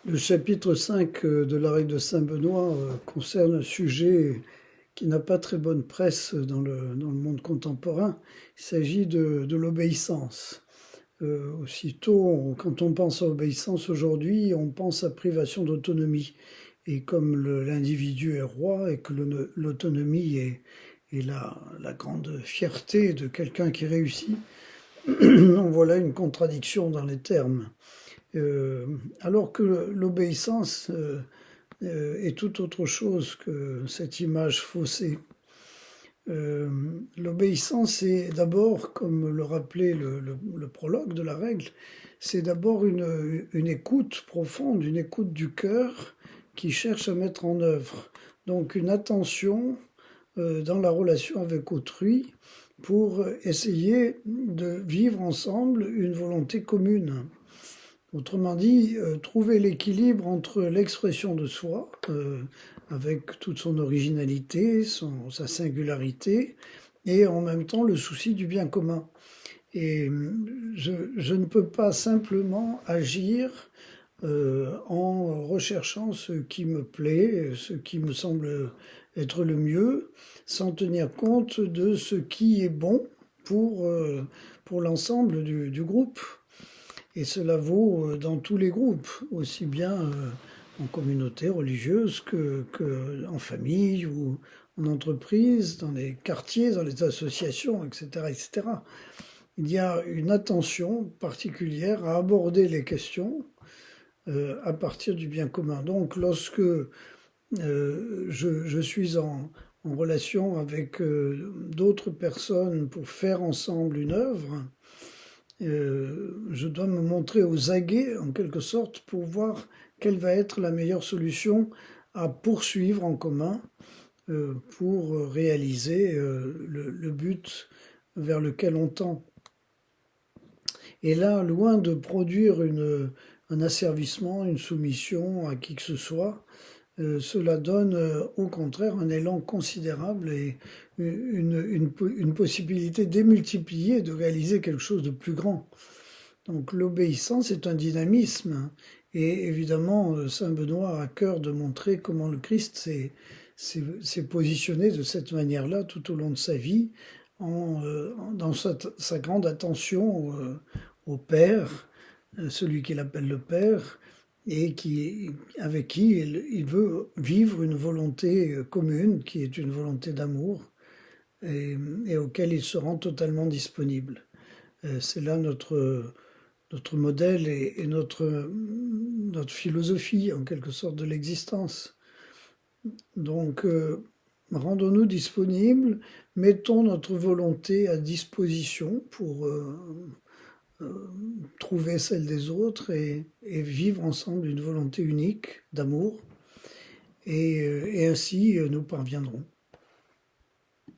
Le chapitre 5 de la règle de Saint-Benoît concerne un sujet qui n'a pas très bonne presse dans le monde contemporain. Il s'agit de l'obéissance. Aussitôt, quand on pense à obéissance aujourd'hui, on pense à privation d'autonomie. Et comme l'individu est roi et que l'autonomie est la grande fierté de quelqu'un qui réussit, on voit là une contradiction dans les termes. Alors que l'obéissance est tout autre chose que cette image faussée. L'obéissance est d'abord, comme le rappelait le prologue de la règle, c'est d'abord une écoute profonde, une écoute du cœur qui cherche à mettre en œuvre. Donc une attention dans la relation avec autrui pour essayer de vivre ensemble une volonté commune. Autrement dit, trouver l'équilibre entre l'expression de soi, avec toute son originalité, sa singularité, et en même temps le souci du bien commun. Et je ne peux pas simplement agir en recherchant ce qui me plaît, ce qui me semble être le mieux, sans tenir compte de ce qui est bon pour l'ensemble du groupe. Et cela vaut dans tous les groupes, aussi bien en communauté religieuse qu'en famille ou en entreprise, dans les quartiers, dans les associations, etc., etc. Il y a une attention particulière à aborder les questions à partir du bien commun. Donc lorsque je suis en relation avec d'autres personnes pour faire ensemble une œuvre, je dois me montrer aux aguets, en quelque sorte, pour voir quelle va être la meilleure solution à poursuivre en commun pour réaliser le but vers lequel on tend. Et là, loin de produire un asservissement, une soumission à qui que ce soit, cela donne au contraire un élan considérable et une possibilité démultipliée de réaliser quelque chose de plus grand. Donc l'obéissance est un dynamisme et évidemment Saint Benoît a à cœur de montrer comment le Christ s'est positionné de cette manière-là tout au long de sa vie dans sa grande attention au Père, celui qu'il appelle le Père, et avec qui il veut vivre une volonté commune, qui est une volonté d'amour, et auquel il se rend totalement disponible. C'est là notre modèle et notre philosophie, en quelque sorte, de l'existence. Donc, rendons-nous disponibles, mettons notre volonté à disposition pour trouver celle des autres et vivre ensemble une volonté unique d'amour, et ainsi nous parviendrons.